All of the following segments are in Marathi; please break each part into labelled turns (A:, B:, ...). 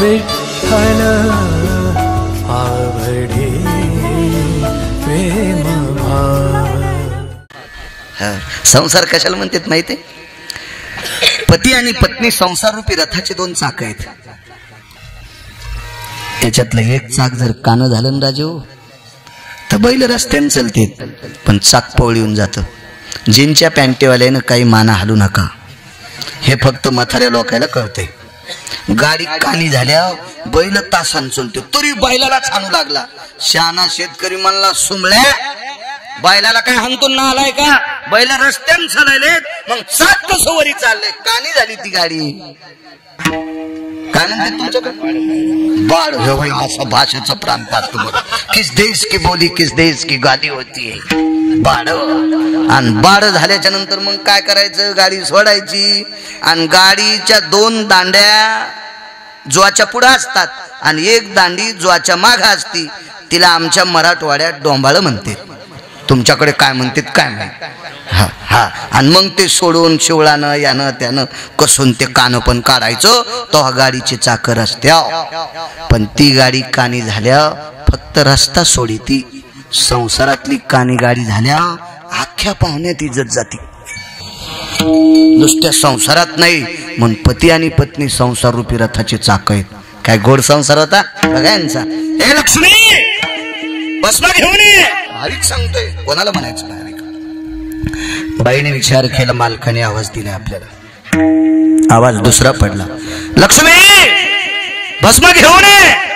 A: विठ्ठल आवडे प्रेम भाव।
B: संसार कशाला म्हणतात माहिती? पती आणि पत्नी संसार रूपी रथाचे दोन चाक आहेत. त्याच्यातलं एक चाक जर कानं झालं ना राजू, तर बैल रस्त्याने चलते, पण चाक पवळीहून जातं. जिनच्या पॅन्टेवाल्यानं काही माना हलू नका, हे फक्त म्हाताऱ्या लोकायला कळते. गाडी कानी झाल्या बैल तासान चलते, तरी बैलाला छानू लागला. शहाणा शेतकरी म्हणला, सुमल्या बैलाला काय हाणतो ना आलाय का? बैल रस्त्याने चालले, मग चाक कसं वरी चाललंय? कानी झाली ती गाडी. काय म्हणते तुमच्याकडे? बाळ असा भाषेचा प्रांत असतो बघा. किस देश की बोली किस देश की गादी होती है. बाळ आणि बाळ झाल्याच्या नंतर मग काय करायचं? गाडी सोडायची आणि गाडीच्या दोन दांड्या ज्वाच्या पुढे असतात आणि एक दांडी ज्वाच्या माग असती. तिला आमच्या मराठवाड्यात डोंबाळ म्हणते. तुमच्याकडे काय म्हणतात काय माहिती? हा हा. आणि मग ते सोडून शिवळानं यानं त्यानं कसून ते कानं पण काढायचं, तो गाडीची चाकर रस्त्या. पण ती गाडी कानी झाल्या फक्त रस्ता सोडी. ती संसारातली कानी गाडी झाल्या अख्ख्या पाहुण्यात इज्जत जाती. नुसत्या संसारात नाही, म्हणून पती आणि पत्नी संसार रूपी रथाचे चाक आहेत. काय गोड संसार होता बघा यांचा. हे लक्ष्मी बसमा घेऊन ये. भारीच सांगतोय, कोणाला म्हणायचं नाही. बाईने विचार केला, मालकाने आवाज दिला आपल्याला. आवाज दुसरा पडला, लक्ष्मी भस्म घेऊन ये.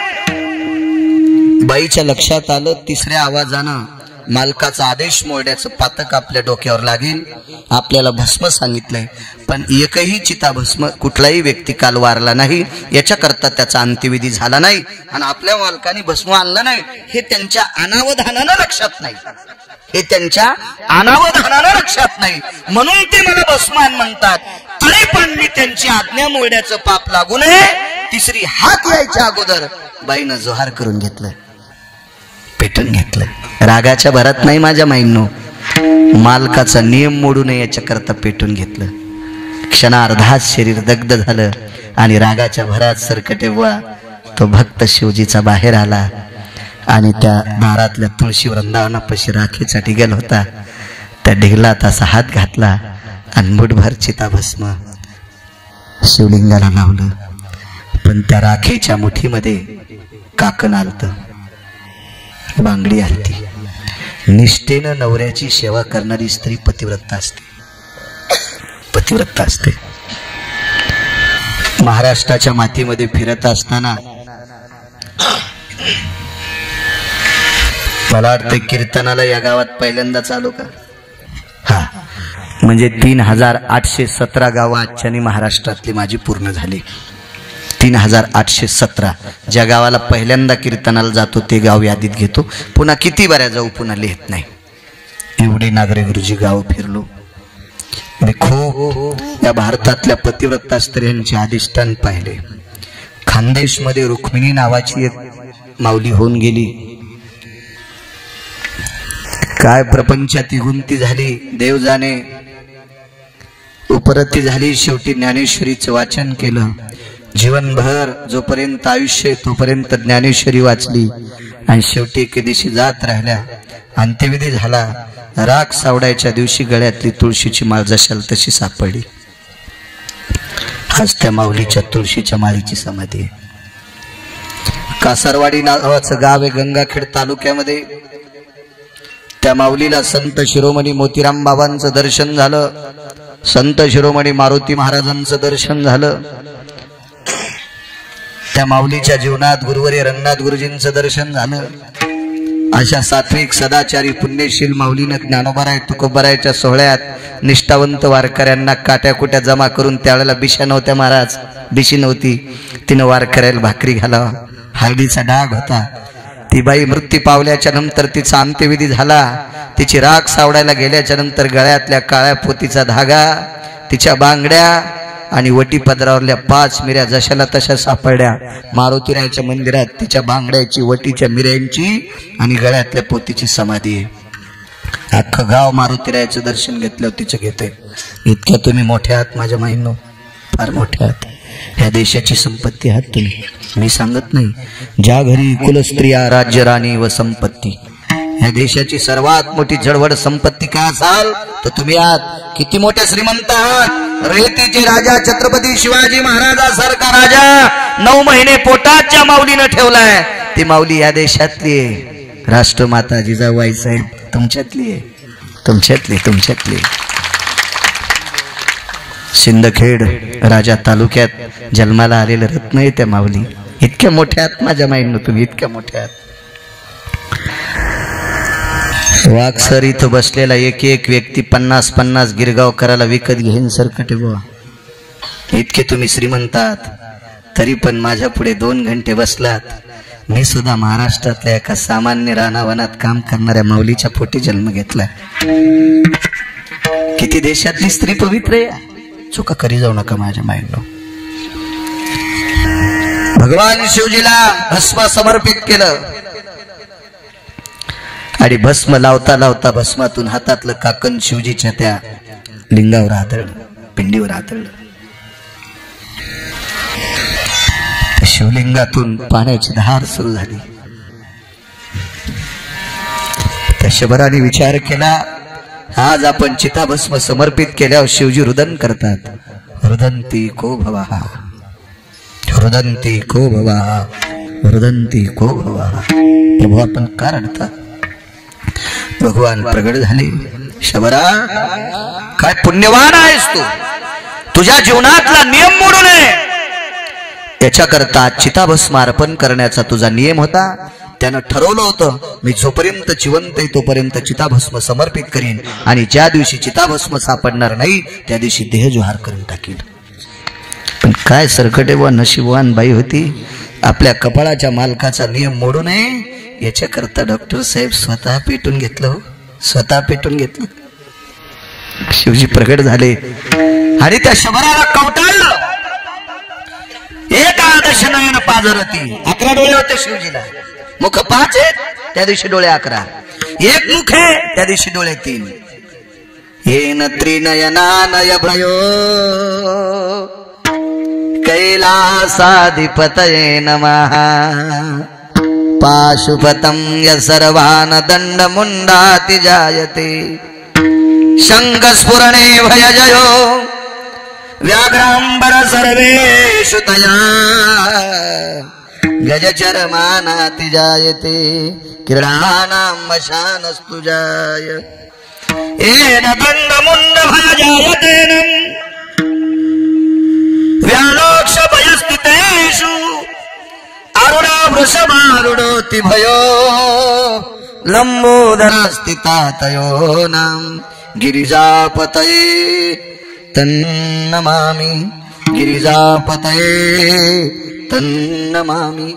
B: बाईच्या लक्षात आलं तिसऱ्या आवाजानं मालकाचा आदेश मोडण्याचं पातक आपल्या डोक्यावर लागेल. आपल्याला भस्म सांगितलंय, पण एकही चिता भस्म कुठलाही व्यक्ती काल वारला नाही, याच्याकरता त्याचा अंत्यविधी झाला नाही. आणि आपल्या मालकाने भस्म आणलं नाही हे त्यांच्या अनावधानानं लक्षात नाही. हे त्यांच्या अनावधानानं लक्षात नाही, म्हणून ते मला भस्मान म्हणतात. तरी पण मी त्यांची आज्ञा मोडण्याचं पाप लागू नये. तिसरी हात यायच्या अगोदर बाईनं जोहार करून घेतलं, पेटून घेतलं. रागाच्या भरात नाही माझ्या माईंनो, मालकाचा नियम मोडू नये याच्याकरता पेटून घेतलं. क्षणार्धात शरीर दग्ध झालं आणि रागाच्या भरात सरकटे बुवा तो भक्त शिवजीचा बाहेर आला आणि त्या दारातल्या तुळशी वृंदावनापाशी राखीसाठी गेला होता. त्या ढिगलात असा हात घातला आणि मुठभर चिता भस्म शिवलिंगाला लावलं. पण त्या राखीच्या मुठीमध्ये काकण आलत, बांगडी आलती. निष्ठेनं नवऱ्याची सेवा करणारी स्त्री पतिव्रता असते, पतिव्रता असते. महाराष्ट्राच्या मातीमध्ये फिरत असताना मला वाटतं कीर्तनाला या गावात पहिल्यांदा चालू का? हा, म्हणजे 3817 गावं आजच्यानी महाराष्ट्रातली माझी पूर्ण झाली. 3817. ज्या गावाला पहिल्यांदा कीर्तनाला जातो ते गाव यादीत घेतो. पुन्हा किती बऱ्या जाऊ पुन्हा लिहित नाही. एवढे नागरे गुरुजी गाव फिरलो. मी खूप या भारतातल्या पतिव्रता स्त्रियांचे अधिष्ठान पाहिले. खानदेश मध्ये रुक्मिणी नावाची एक माऊली होऊन गेली. काय प्रपंचाती गुंती झाली देव जाणे, उपरती झाली. शेवटी ज्ञानेश्वरीचं वाचन केलं. जीवनभर जोपर्यंत आयुष्य तोपर्यंत ज्ञानेश्वरी वाचली आणि शेवटी एके दिवशी जात राहिल्या. अंत्यविधी झाला. राख सावडायच्या दिवशी गळ्यातली तुळशीची माळ जशाल तशी सापडली. आज त्या माऊलीच्या तुळशीच्या माळीची समाधी आहे. कासारवाडी नावाचं गाव आहे गंगाखेड तालुक्यामध्ये. त्या माऊलीला संत शिरोमणी मोतीराम बाबांचं दर्शन झालं. संत शिरोमणी मारुती महाराजांचं दर्शन झालं. त्या माऊलीच्या जीवनात गुरुवर्य रंगनाथ गुरुजींचं दर्शन झालं. अशा सात्विक सदाचारी पुण्यशील माऊलीनं ज्ञानोबाराय तुकोबारायच्या सोहळ्यात निष्ठावंत वारकऱ्यांना काट्याकुट्या जमा करून, त्यावेळेला बिशा नव्हत्या महाराज, बिशी नव्हती. तिनं वारकऱ्याला भाकरी घालावा. हळदीचा डाग होता. ती बाई मृत्यू पावल्याच्या नंतर तिचा अंत्यविधी झाला. तिची राख सावडायला गेल्याच्या नंतर गळ्यातल्या काळ्या पोतीचा धागा, तिच्या बांगड्या आणि वटी पदरावरल्या 5 मिऱ्या जशाला तशा सापडल्या. मारुतीरायाच्या मंदिरात तिच्या बांगड्याची, वटीच्या मिऱ्यांची आणि गळ्यातल्या पोतीची समाधी आहे. अख्खं गाव मारुतीरायाचं दर्शन घेतलं तिचं घेते. इतक्या तुम्ही मोठ्या आहात माझ्या माईंनो, फार मोठ्या आहात. ह्या देशाची संपत्ती आहात तुम्ही. मी सांगत नाही, ज्या घरी कुलस्त्रिया राज्य राणी व संपत्ती, ह्या देशाची सर्वात मोठी जडवड संपत्ती काय असाल तर तुम्ही आहात. किती मोठे श्रीमंत आहात. रेतीचे राजा छत्रपती शिवाजी महाराजासारखा राजा 9 महिने पोटात ज्या माऊलीनं ठेवलाय, ती माऊली या देशातली आहे. राष्ट्रमाता जिजाबाई साहेब तुमच्यातली आहे, तुमच्यातली. सिंदखेड राजा तालुक्यात जन्माला आलेलं रत्न आहे त्या माऊली. इतक्या मोठ्या आहात माझ्या माईंनो तुम्ही, इतक्या मोठ्या आहात. वाघसर इथं बसलेला एक व्यक्ती 50-50 गिरगाव करायला विकत घेईन सरकटे बुवा. इतके तुम्ही श्रीमंत आहात, तरी पण माझ्या पुढे 2 घंटे बसलात. मी सुद्धा महाराष्ट्रातल्या एका सामान्य रानावनात काम करणाऱ्या माऊलीच्या पोटी जन्म घेतला. किती देशातली स्त्री पवित्र आहे. चुका करी जाऊ नका माझ्या माईंनो. भगवान शिवजीला भस्म समर्पित केलं आणि भस्म लावता लावता भस्मातून हातातलं काकण शिवजीच्या त्या लिंगावर आदळलं, पिंडीवर आदळलं. शिवलिंगातून पाण्याची धार सुरू झाली. त्या शबराने विचार केला, आज आपण चिताभस्म समर्पित केल्यावर शिवजी रुदन करतात. रुदंती को भवाहा, रुदंती को भवाहा, रुदंती को भवाहा. प्रभू आपण का रडता? भगवान प्रगट झाले. शबरा, काय पुण्यवान आहेस तू. तुझ्या जीवनातला नियम मोडू नये याच्याकरता चिताभस्म अर्पण करण्याचा तुझा नियम होता. त्यानं ठरवलं होतं, मी जोपर्यंत जिवंत आहे तोपर्यंत चिताभस्म समर्पित करीन आणि ज्या दिवशी चिताभस्म सापडणार नाही त्या दिवशी देहजुहार करून टाकील. पण काय सरकटे व नशीबवान बाई होती. आपल्या कपाळाच्या मालकाचा नियम मोडू नये याच्याकरता डॉक्टर साहेब स्वतः पेटून घेतलं. स्वतः पेटून घेतलं. शिवजी प्रगट झाले आणि त्या शबराला कवटाळलं. एकादश नयन पाजरती. 11 डोळे होते शिवजीला. मुख 5 आहेत, त्या दिवशी डोळे 11. एक मुख आहे, त्या दिवशी डोळे 3. येन त्रिनयनानय भयो कैलासाधिपतये नमः. पाशुपतं य सर्वान दंडमुंडाति जायते. शंखस्फुरणे भयजयो व्याघ्रांबर सर्वेषु तया. गजचरमानाति जायते क्रीडानां वशानस्तु जाय. येन दंडमुंड भयजायतेनं व्यालोक्ष भयस्थितेषु अरुणा वृषभारुडोति भयो. लंबोदरस्थिता तयो नाम गिरिजापतये तन्नमामि. गिरिजापतये तन्नमामि.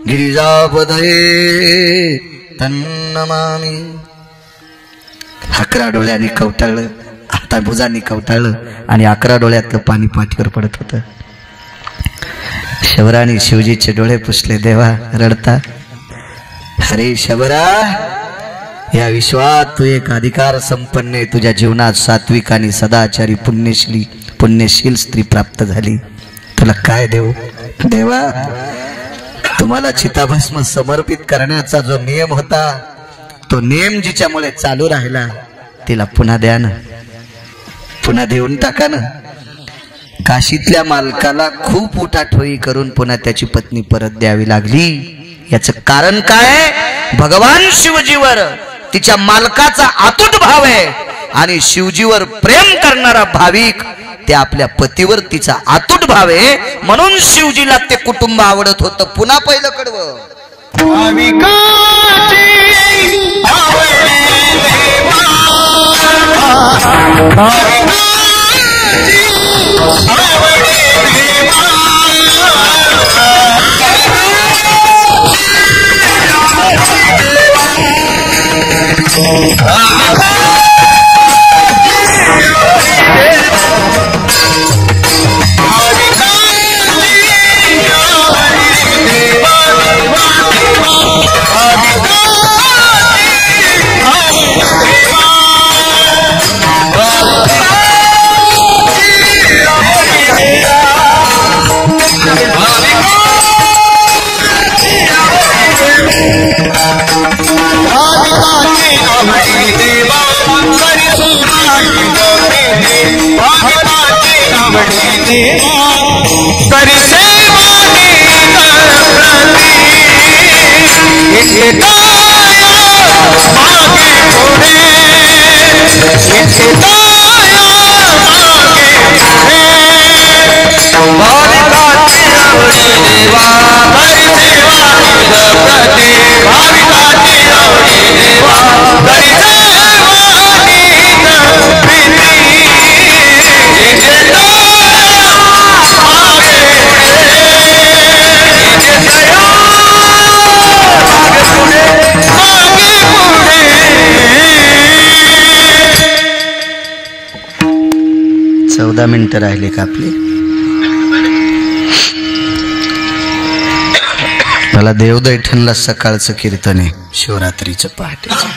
B: गिरिजापतये तन्नमामि. 11 डोळ्यांनी कवटाळलं, आता भुजांनी कवटाळलं आणि 11 डोळ्यातलं पाणी पाठीवर पडत होतं. शबराने शिवजीचे डोळे पुसले. देवा रडता. अरे शबरा, या विश्वात तू एक अधिकार संपन्न आहे. तुझ्या जीवनात सात्विक आणि सदाचारी पुण्यशील स्त्री प्राप्त झाली. तुला काय देऊ? देवा, तुम्हाला चिताभस्म समर्पित करण्याचा जो नियम होता तो नियम जिच्यामुळे चालू राहिला तिला पुन्हा द्या ना, पुन्हा देऊन टाका ना. काशीतल्या मालकाला खूप उठाठोई करून पुन्हा त्याची पत्नी परत द्यावी लागली. याचं कारण काय? भगवान शिवजीवर तिच्या मालकाचा अतूट भाव आहे आणि शिवजीवर प्रेम करणारा भाविक ते आपल्या पतीवर तिचा अतूट भाव आहे. म्हणून शिवजीला ते कुटुंब आवडत होतं. पुन्हा पहिलं कडवं येते चौदा मिनिटं राहिले का आपली? मला देवदैठणला सकाळचं कीर्तन आहे, शिवरात्रीचं पहाटेचं.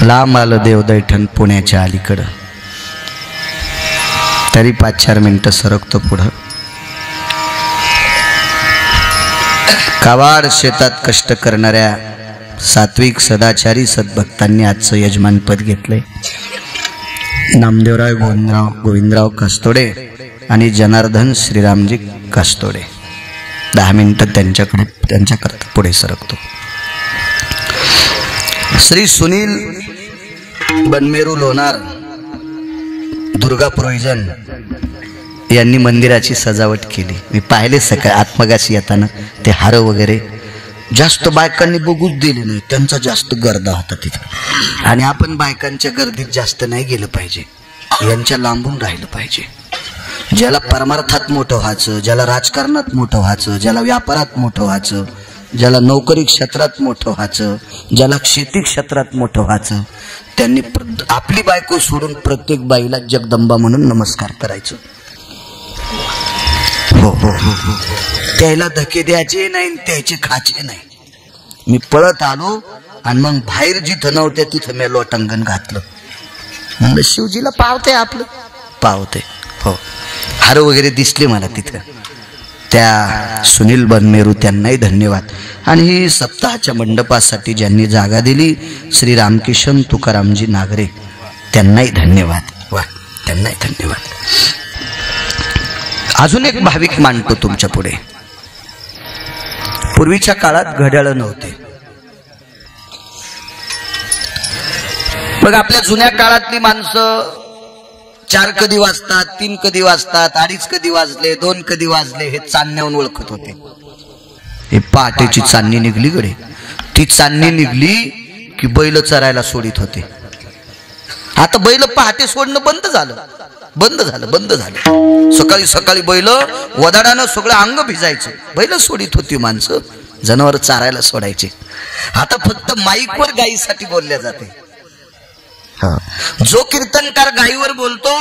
B: लांब आलं देवदैठण पुण्याच्या अलीकडं, तरी 5-4 मिनिटं सरकतो पुढं. कावाड शेतात कष्ट करणाऱ्या सात्विक सदाचारी सद्भक्तांनी आजचं यजमानपद घेतलंय. नामदेवराव गोविंदराव कास्तोडे आणि जनार्दन श्रीरामजी कास्तोडे. 10 मिनिटं त्यांच्याकरता पुढे सरकतो. श्री सुनील बनमेरू लोणार दुर्गा प्रोविजन यांनी मंदिराची सजावट केली. मी पाहिले सकाळी आत्मगाशी येताना ते हार वगैरे. जास्त बायकांनी बघूच दिले नाही, त्यांचा जास्त गर्दा होता तिथे. आणि आपण बायकांच्या गर्दीत जास्त नाही गेलं पाहिजे, यांच्या लांबून राहिलं पाहिजे. ज्याला परमार्थात मोठं व्हायचं, ज्याला राजकारणात मोठं व्हायचं, ज्याला व्यापारात मोठं व्हायचं, ज्याला नोकरी क्षेत्रात मोठं व्हायचं, ज्याला शेती क्षेत्रात मोठं व्हायचं, त्यांनी आपली बायको सोडून प्रत्येक बाईला जगदंबा म्हणून नमस्कार करायचं. हो हो हो हो. त्याला धके द्यायचे नाही, त्याचे खायचे नाही. मी पळत आलो आणि मग बाहेर जिथं नव्हते तिथं मी लोटांगण घातलं. म्हणलं शिवजीला पावते, आपलं पावते. हो, हार वगैरे दिसले मला तिथं. त्या सुनील बनमेरू त्यांनाही धन्यवाद. आणि ही सप्ताहाच्या मंडपासाठी ज्यांनी जागा दिली श्री रामकिशन तुकारामजी नागरे, त्यांनाही धन्यवाद. वा, त्यांनाही धन्यवाद. अजून एक भाविक मांडतो तुमच्या पुढे. पूर्वीच्या काळात घड्याळ नव्हते. मग आपल्या जुन्या काळातली माणसं 4 कधी वाजतात, 3 कधी वाजतात, 2:30 कधी वाजले, 2 कधी वाजले हे चांदण्याहून ओळखत होते. हे पहाटेची चांदणी निघली गडे. ती चांदणी निघली की बैल चरायला सोडित होते. आता बैल पहाटे सोडणं बंद झालं. सकाळी सकाळी बैल वदाडानं सगळं अंग भिजायचं. बैल सोडित होती माणसं, जनावर चारायला सोडायचे. आता फक्त माईकवर गायीसाठी बोलल्या जाते. जो कीर्तनकार गायीवर बोलतो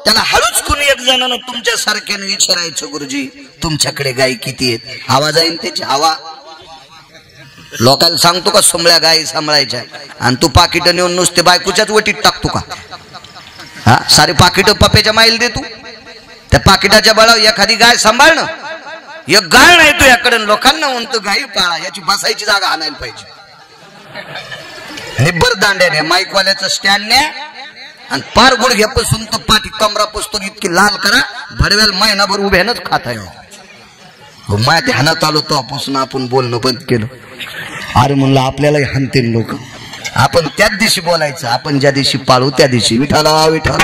B: त्याला हळूच कुणी एक जणांना तुमच्या सारख्याने विचारायचं, गुरुजी तुमच्याकडे गायी किती आहेत? आवाज आहे त्याची हवा. लोकांना सांगतो का सोमळ्या गायी सांभाळायच्या, आणि तू पाकिट नेऊन नुसते बायकोच्याच वटीत टाकतो का? हा, सारे पाकिट पप्याच्या माईल दे तू. त्या पाकिटाच्या बळावर एखादी गाय सांभाळणं. एक गाय नाही तू याकडे लोकांना म्हणतो गायी पाळा, याची बसायची जागा आणायला पाहिजे. निब्बर दांड्याने माईकवाल्याचं स्टँड न्या आणि पार गुडघ्यापासून तर पाठी कमरापासून इतकी लाल करा, भडव्याला महिनाभर उभ्यानंच खाता येऊ. माझ्या ध्यानात आलो तेव्हापासून आपण बोलणं बंद केलं. अरे म्हणलं आपल्याला हानतील लोक. आपण त्याच दिवशी बोलायचं, आपण ज्या दिवशी पाळू त्या दिवशी विठाला विठाला.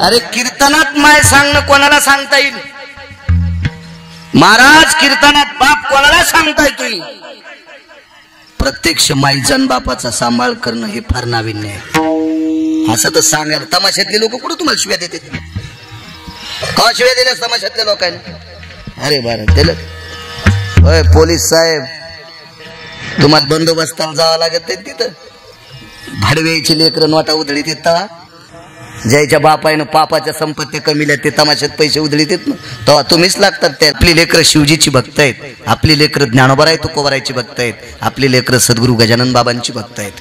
B: अरे कीर्तनात माय सांगणं कोणाला सांगता येईल? महाराज कीर्तनात बाप कोणाला सांगता येईल? प्रत्यक्ष माईजन बापाचा सांभाळ करणं हे फार नाविन्य आहे. असं तर सांगायला तमाशातले लोक कुठं तुम्हाला शिव्या देते? का शिव्या दिल्या तमाशातल्या लोकांनी? अरे बरं दिलं. होय पोलीस साहेब, तुम्हाला बंदोबस्ताला जावं लागत आहे तिथं. भाडव्याची लेकरं नोटा उधळीत येतात. ज्याच्या बापायनं पापाच्या संपत्ती कमील्या ते तमाशात पैसे उधळीत येत ना, तेव्हा तुम्हीच लागतात. त्या आपली लेकरं शिवजीची भक्त आहेत, आपली लेकरं ज्ञानोबाराय तुकोबारायची भक्त आहेत, आपली लेकरं सद्गुरू गजानन बाबांची भक्त आहेत.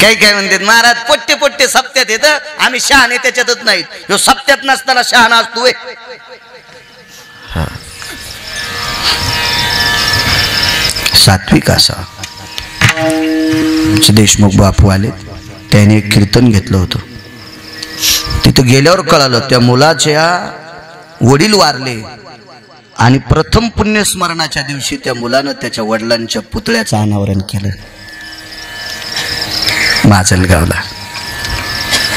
B: काही काय म्हणतात महाराज पोट्टे पोट्टे सप्त्यात येत, आम्ही शहाणे त्याच्यातच नाहीत. ह्यो सप्त्यात नसताना शहाणा असतोय. सात्विक असा देशमुख बापू आले, त्याने एक कीर्तन घेतलं होतं. तिथं गेल्यावर कळालं त्या मुलाच्या वडील वारले आणि प्रथम पुण्यस्मरणाच्या दिवशी त्या मुलानं त्याच्या वडिलांच्या पुतळ्याचं अनावरण केलं माजलगावला.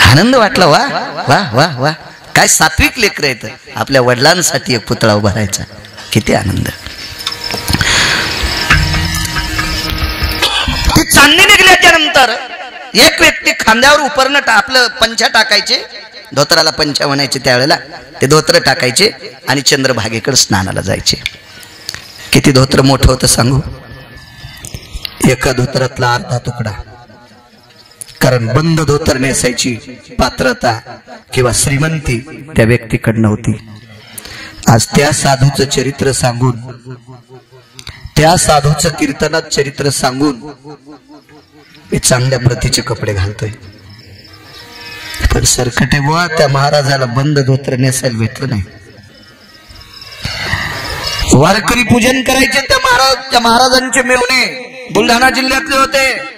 B: आनंद वाटला. वा वा वा वा, काय सात्विक लेकर आहेत. आपल्या वडिलांसाठी एक पुतळा उभारायचा, किती आनंद. ती चांदणी निघल्याच्या नंतर एक व्यक्ती खांद्यावर उपरणं आपलं पंचा टाकायचे, धोत्राला पंचा म्हणायचे त्यावेळेला, ते धोत्र टाकायचे आणि चंद्रभागेकडे स्नानाला जायचे. किती धोत्र मोठं होतं सांगू? एका धोत्रातला अर्धा तुकडा. कारण बंद धोतर नेसायची पात्रता किंवा श्रीमंती त्या व्यक्तीकडे नव्हती. आज त्या साधूचं चरित्र सांगून, त्या साधूचं कीर्तनात चरित्र सांगून मी चांगल्या प्रतीचे कपडे घालतोय. पण सरकटे बुवा, त्या महाराजाला बंद धोत्र नेसायला भेटलं नाही. वारकरी पूजन करायचे त्या महाराजांचे मेवणे बुलढाणा जिल्ह्यातले होते.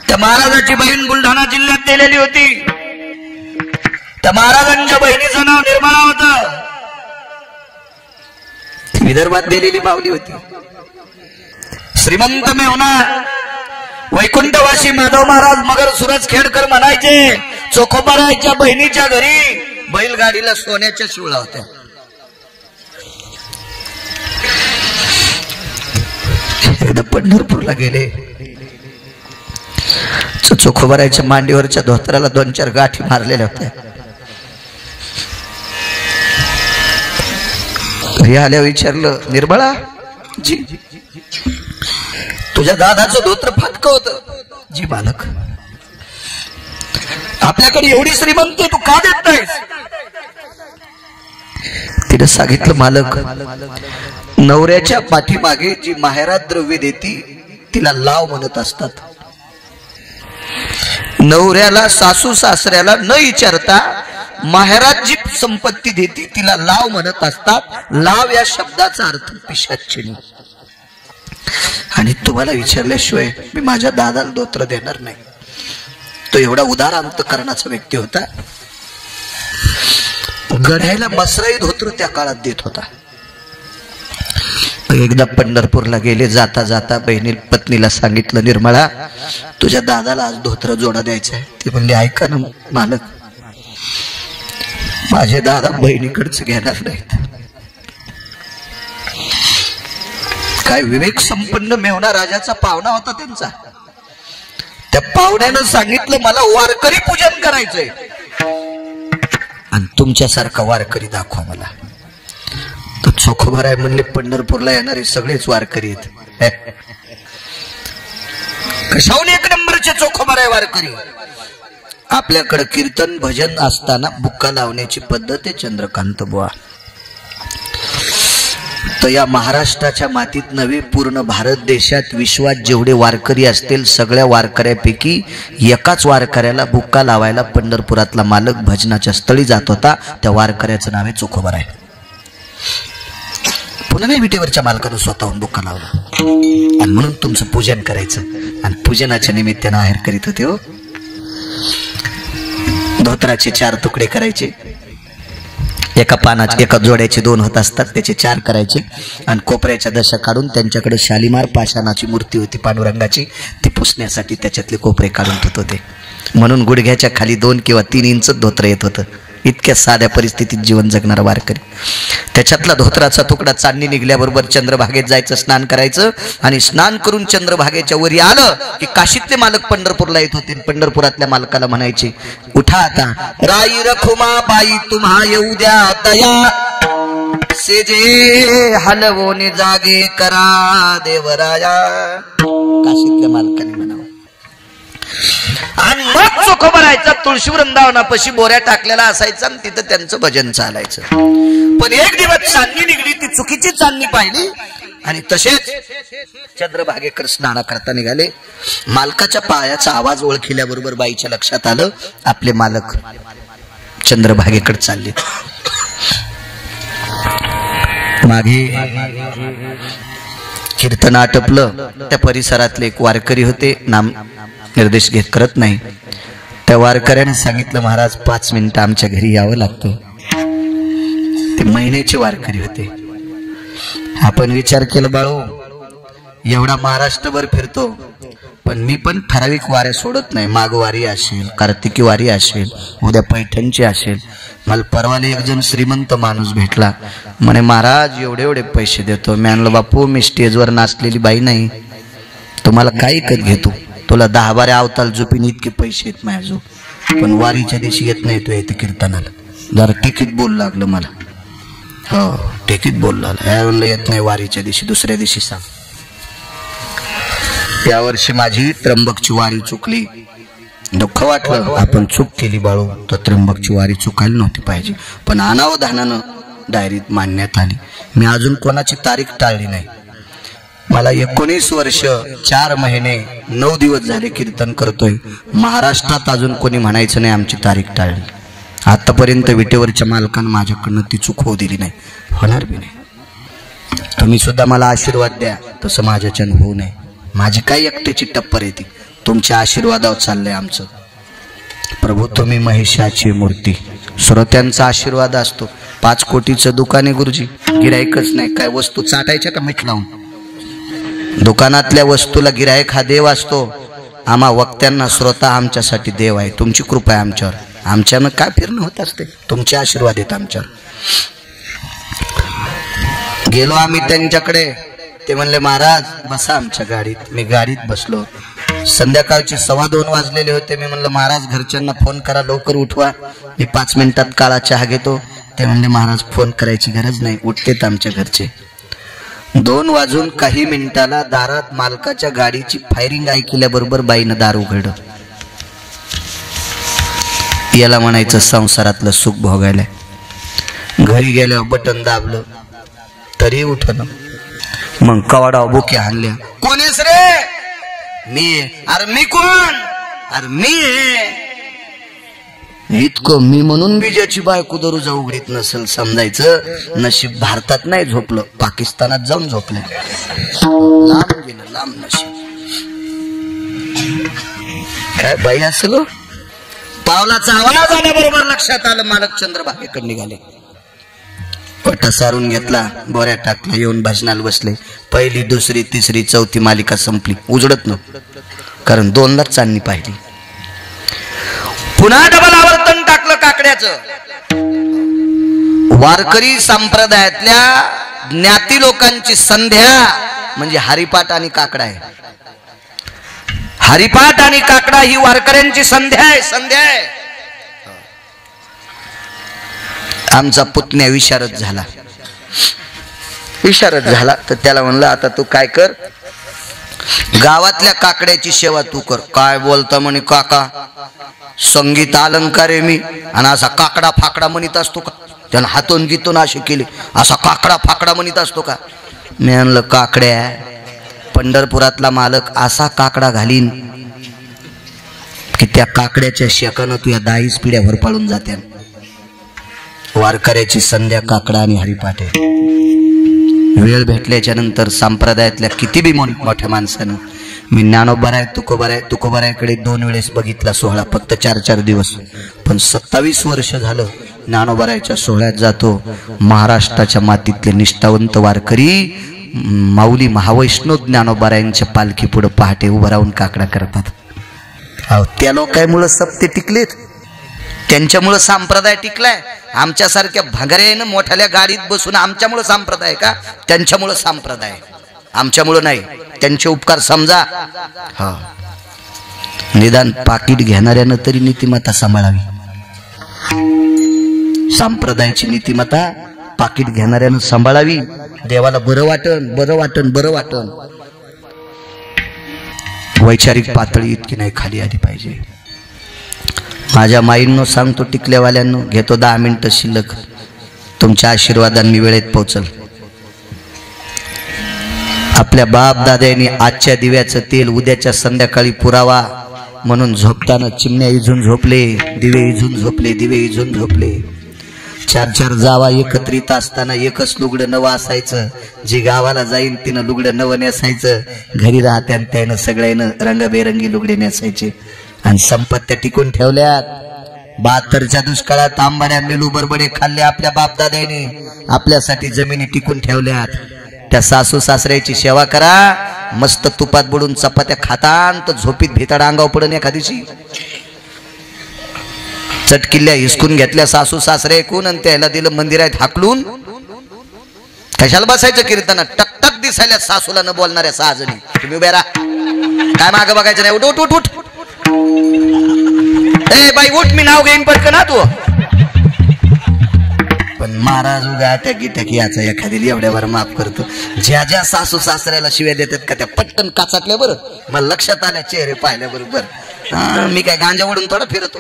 B: त्या महाराजाची बहीण बुलढाणा जिल्ह्यात दिलेली होती. त्या महाराजांच्या बहिणीचं नाव निर्मळा होतं. विदर्भात दिलेली माऊली होती. श्रीमंत मेवना वैकुंठवासी माधव महाराज मगर सुरज खेडकर म्हणायचे, चोखोबारायच्या बहिणीच्या घरी बैलगाडीला सोन्याच्या शिवळा होत्या. एकदा पंढरपूरला गेले, चोखोबारायच्या मांडीवरच्या धोत्राला 2-4 गाठी मारलेल्या होत्या. घरी आल्यावर विचारलं, निर्मळा जी, तुझ्या दादाचं धोत्र फाटकं होतं. जी मालक, आपल्याकडे एवढी श्रीमंती तू का देत नाहीस? तिने सांगितलं, मालक, नवऱ्याच्या पाठीमागे जी माहेरात द्रव्य देती तिला लाव म्हणत असतात. नवऱ्याला सासू सासऱ्याला न विचारता माहेरात जी संपत्ती देती तिला लाव म्हणत असतात. लाव या शब्दाचा अर्थ पिशाचिनी. आणि तुम्हाला विचारल्याशिवाय मी माझ्या दादाला धोत्र देणार नाही. तो एवढा उदार अंतकरणाचा व्यक्ती होता. गढ्याला मसराई धोत्र त्या काळात देत होता. एकदा पंढरपूरला गेले, जाता जाता बहिणी पत्नीला सांगितलं, निर्मळा, तुझ्या दादाला आज धोत्र जोडा द्यायचा आहे. ती म्हणली, ऐका ना मालक, माझे दादा बहिणीकडच घेणार नाहीत. काय विवेक संपन्न मेवना राजाचा पाहुणा होता त्यांचा. त्या पाहुण्यानं सांगितलं, मला वारकरी पूजन करायचंय आणि तुमच्यासारखा वारकरी दाखवा मला. तो चोखोबाराय म्हणले, पंढरपूरला येणारे सगळेच वारकरी आहेत. कशाहून 1 नंबरचे चोखोबाराय वारकरी. आपल्याकडे कीर्तन भजन असताना बुक्का लावण्याची पद्धत आहे चंद्रकांत बुवा. तर या महाराष्ट्राच्या मातीत नव्हे, पूर्ण भारत देशात विश्वात जेवढे वारकरी असतील सगळ्या वारकऱ्यापैकी एकाच वारकऱ्याला बुक्का लावायला पंढरपुरातला मालक भजनाच्या स्थळी जात होता. त्या वारकऱ्याचं नाव आहे चोखोबाराय. पुन्हा नाही, विटेवरच्या मालकानं स्वतःहून बुक्का लावला. आणि म्हणून तुमचं पूजन करायचं. आणि पूजनाच्या निमित्तानं आहेर करीत होते. हो, धोत्राचे 4 तुकडे करायचे. एका पानाचे, एका जोड्याचे 2 होत असतात, त्याचे 4 करायचे. आणि कोपऱ्याच्या दशा काढून त्यांच्याकडे शालिमार पाषाणाची मूर्ती होती पांडुरंगाची, ती पुसण्यासाठी त्याच्यातले कोपरे काढून ठेवत होते. म्हणून गुडघ्याच्या खाली 2 किंवा 3 इंच धोत्र येत होतं. इतक्या साध्या परिस्थितीत जीवन जगणारा वारकरी. त्याच्यातला धोत्राचा तुकडा चांदणी निघल्याबरोबर चंद्रभागेत जायचं, स्नान करायचं. आणि स्नान करून चंद्रभागेच्या वरी आलं की काशीतले मालक पंढरपूरला येत होते. पंढरपुरातल्या मालकाला म्हणायचे, उठा आता, राई रखुमा बाई तुम्हा येऊ द्या दया, सेजे हलवोने जागे करा देवराया. काशीतल्या मालकाने म्हणावं. आणि मग चोखोबारायचा तुळशी वृंदावनापाशी बोऱ्या टाकलेला असायचा आणि तिथं त्यांचं भजन चालायचं. पण एक दिवस चांदणी निघली, ती चुकीची चांदणी पाहिली आणि तसेच चंद्रभागेकर स्नान करता निघाले. मालकाच्या पायाचा आवाज ओळखल्याबरोबर बाईच्या लक्षात आलं, आपले मालक चंद्रभागेकडे चालले. मागे कीर्तन आटपलं. त्या परिसरातले एक वारकरी होते, नाम निर्देश घेत करत नाही. त्या वारकऱ्याने सांगितलं, महाराज 5 मिनिटं आमच्या घरी यावं लागतं. ते महिन्याचे वारकरी होते. आपण विचार केला, बाळू एवढा महाराष्ट्रभर फिरतो, पण मी पण ठराविक वाऱ्या सोडत नाही. माघवारी असेल, कार्तिकी वारी असेल, उद्या पैठणची असेल. मला परवाले एक जण श्रीमंत माणूस भेटला, म्हणे महाराज एवढे एवढे पैसे देतो. मी म्हणलं, बापू मी स्टेजवर नाचलेली बाई नाही, तुम्हाला काय ऐकत घेतो. तुला 10-12 अवताल झोपीन इतके पैसे येत माझ्याजवळ, पण वारीच्या दिवशी येत नाही. तू येते कीर्तनाला. जरा टिकीट बोल लागलं मला. हो टिकीट बोल लागलं. येत नाही वारीच्या दिवशी, दुसऱ्या दिवशी सांग. यावर्षी माझी त्र्यंबकची वारी चुकली. दुःख वाटलं, आपण चूक केली बाळू. तर त्र्यंबकची वारी चुकायला नव्हती पाहिजे, पण अनावधानानं डायरीत मांडण्यात आली. मी अजून कोणाची तारीख टाळली नाही. मला 19 वर्ष 4 महिने 9 दिवस झाले कीर्तन करतोय. महाराष्ट्रात अजून कोणी म्हणायचं नाही आमची तारीख टाळली. आतापर्यंत विटेवरच्या मालकानं माझ्याकडनं ती चूक होऊ दिली नाही, होणार बी नाही. तुम्ही सुद्धा मला आशीर्वाद द्या, तसं माझ्याच्यानं होऊ नये. माझी काय एकट्याची टप्पर येते, तुमच्या आशीर्वादावर चाललंय आमचं. प्रभू तुम्ही महिषाची मूर्ती. श्रोत्यांचा आशीर्वाद असतो. 5 कोटीचं दुकान आहे गुरुजी, गिरायकच नाही. काय वस्तू चाटायच्या का मीठ लावून? दुकानातल्या वस्तूला गिरायक हा देव असतो. आम्हा वक्त्यांना श्रोता आमच्यासाठी देव आहे. तुमची कृपा आहे आमच्यावर. आमच्यानं काय फिरणं होत असते, तुमचे आशीर्वाद आहेत आमच्यावर. गेलो आम्ही त्यांच्याकडे. ते म्हणले, महाराज बसा आमच्या गाडीत. मी गाडीत बसलो. संध्याकाळचे 2:15 वाजलेले होते. मी म्हणलं, महाराज घरच्यांना फोन करा, लवकर उठवा, मी 5 मिनिटात काळा चहा घेतो. ते म्हणले, महाराज फोन करायची गरज नाही, उठतेत आमच्या घरचे. 2 वाजून काही मिनिटाला दारात मालकाच्या गाडीची फायरिंग ऐकल्याबरोबर बाईनं दार उघडलं. याला म्हणायचं संसारातलं सुख भोगायला. घरी गेल्यावर बटन दाबलं तरी उठन. मग कवाडाव बुक्या आणल्या. कोण आहेस रे? मी. अरे मी कोण? अरे मी इतकं मी म्हणून बीजाची बायको दररोज उघडीत नसेल समजायचं. नशीब भारतात नाही झोपलं, पाकिस्तानात जाऊन झोपलं. लांब गेलं, लांब नशीब. काय बाई असेल. पावलाचा आवाज आल्याबरोबर लक्षात आलं, मालक चंद्रभागेकडे निघाले. पट्टा सारून घेतला, बोऱ्या टाकला, येऊन भजनाला बसले. 1ली, 2री, 3री, 4थी मालिका संपली. उजडत नव्हतं, कारण 2दाच चांदणी पाहिली. पुन्हा डबल आवर्तन टाकलं काकड्याचं. वारकरी संप्रदायातल्या ज्ञाती लोकांची संध्या म्हणजे हरिपाठ आणि काकडा आहे. हरिपाठ आणि काकडा ही वारकऱ्यांची संध्या आहे. संध्या आहे. आमचा पुतण्या विशारद झाला. विशारद झाला तर त्याला म्हणलं, आता तू काय कर, गावातल्या काकड्याची सेवा तू कर. काय बोलता म्हणे काका, संगीत अलंकार आहे मी, आणि असा काकडा फाकडा म्हणत असतो का? त्यानं हातून गीतून असे केले, असा काकडा फाकडा म्हणत असतो का? मी म्हणलं, काकड्या पंढरपुरातला मालक असा काकडा घालीन की त्या काकड्याच्या शेकानं तू या 10 पिढ्यावर पळून जात्या. वारकऱ्याची संध्या काकडा आणि हरिपाठ आहे. वेळ भेटल्याच्या नंतर संप्रदायातल्या किती बी मोठ्या माणसानं, मी ज्ञानोबाराय तुकोबारायकडे 2 वेळेस बघितला सोहळा, फक्त 4-4 दिवस. पण 27 वर्ष झालं ज्ञानोबारायच्या सोहळ्यात जातो. महाराष्ट्राच्या मातीतले निष्ठावंत वारकरी माऊली महावैष्णव ज्ञानोबारायांच्या पालखी पुढे पहाटे उभं राहून काकडा करतात. त्या लोकांमुळे सप्ते टिकलेत, त्यांच्यामुळे संप्रदाय टिकलाय. आमच्यासारख्या भंगाऱ्यानं मोठ्याल्या गाडीत बसून आमच्यामुळे संप्रदाय का? त्यांच्यामुळे संप्रदाय, आमच्यामुळे नाही. त्यांचे उपकार समजा. हा, निदान पाकिट घेणाऱ्यानं तरी नीतिमत्ता सांभाळावी. संप्रदायाची नीतिमत्ता पाकिट घेणाऱ्यानं सांभाळावी. देवाला बरं वाटन. वैचारिक पातळी इतकी नाही खाली आली पाहिजे. माझ्या माईंनो सांगतो, टिकल्यावाल्यांनो, घेतो 10 मिनिटं शिल्लक. तुमच्या आशीर्वादांनी वेळेत पोहोचल. आपल्या बाप दाद्यांनी आजच्या दिव्याचं तेल उद्याच्या संध्याकाळी पुरावा म्हणून झोपताना चिमण्या इजून झोपले, दिवे इजून झोपले. 4-4 जावा एकत्रित असताना एकच लुगडं नवं असायचं. जी गावाला जाईल तिनं लुगडं नवं नेसायचं. घरी राहत्यान त्यानं सगळ्यानं रंगबेरंगी लुगडे नेसायचे. आणि संपत्त्या टिकून ठेवल्यात. 72च्या दुष्काळात आंबाड्या मेलू बरबडे खाल्ले आपल्या बापदाद्याने, आपल्यासाठी जमिनी टिकून ठेवल्यात. त्या सासू सासऱ्याची सेवा करा, मस्त तुपात बुडून चपात्या खातान तर झोपीत भितड अंगाव पडून एखादीची. चटकिल्ल्या हिसकून घेतल्या सासू सासरे ऐकून आणि त्याला दिलं मंदिरात हाकलून. कशाला बसायचं कीर्तनात? टकटक दिसायला सासूला न बोलणाऱ्या 6 जणी. तुम्ही उभे राहा, काय मागं बघायचं नाही. उठ उठ उठ उठ. ए बाई उठ, मी नाव घेईन पटकन ना तू. पण महाराज उगा टॅकी याचा एखादी एवढ्यावर माफ करतो. ज्या ज्या सासू सासऱ्याला शिव्या देतात का त्या पटकन काचाटल्या बरं. मला लक्षात आल्या चेहरे पाहिल्या बरोबर. मी काय गांजा ओढून थोडा फिरतो.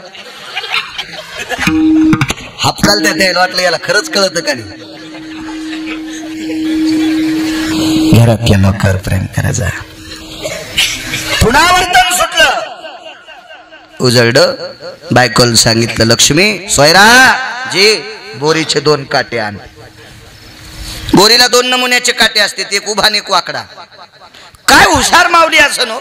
B: हापकाल त्याला वाटलं याला खरंच कळत का नाही. घरातल्या लोकांवर प्रेम करायचा. पुन्हा वर्तन सुटलं, उजळड. बायकोला सांगितलं, लक्ष्मी सोयरा जी बोरीचे 2 काटे आण. बोरीला 2 नमुन्याचे काटे असते, एक उभा आणि एक वाकडा. काय हुशार मावली असं नो.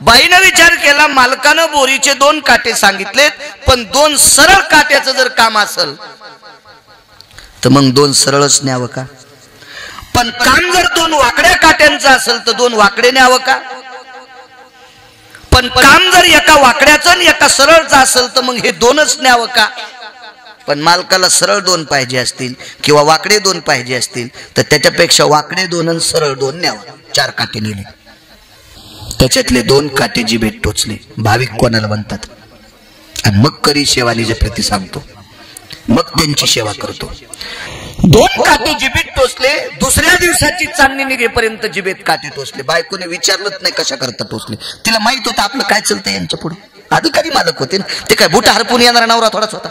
B: बाईनं विचार केला, मालकानं बोरीचे 2 काटे सांगितलेत, पण 2 सरळ काट्याचं जर काम असेल तर मग 2 सरळच न्यावं का? पण काम जर 2 वाकड्या काट्यांचं असेल तर 2 वाकडे न्यावं का? पण काम जर एका वाकड्याचं आणि एका सरळचं असेल तर मग हे 2च न्यावं का? पण मालकाला सरळ 2 पाहिजे असतील किंवा वाकडे 2 पाहिजे असतील तर त्याच्यापेक्षा वाकडे 2 आणि सरळ 2 न्यावं. 4 काटे नेले, त्याच्यातले 2 काटे जिभेत टोचले. भाविक कोणाला म्हणतात. आणि मग करी सेवा निजप्रती सांगतो, मग त्यांची सेवा करतो. 2 काटे जिभेत टोचले. दुसऱ्या दिवसाची चांदणी निघेपर्यंत जिभेत काटे टोचले. बायकोने विचारलंच नाही कशा करता टोचले. तिला माहित होतं आपलं काय चालतं यांच्या पुढे. अधिकारी मालक होते ना ते. काय बुटा हरपून येणारा नवरा थोडाच होता.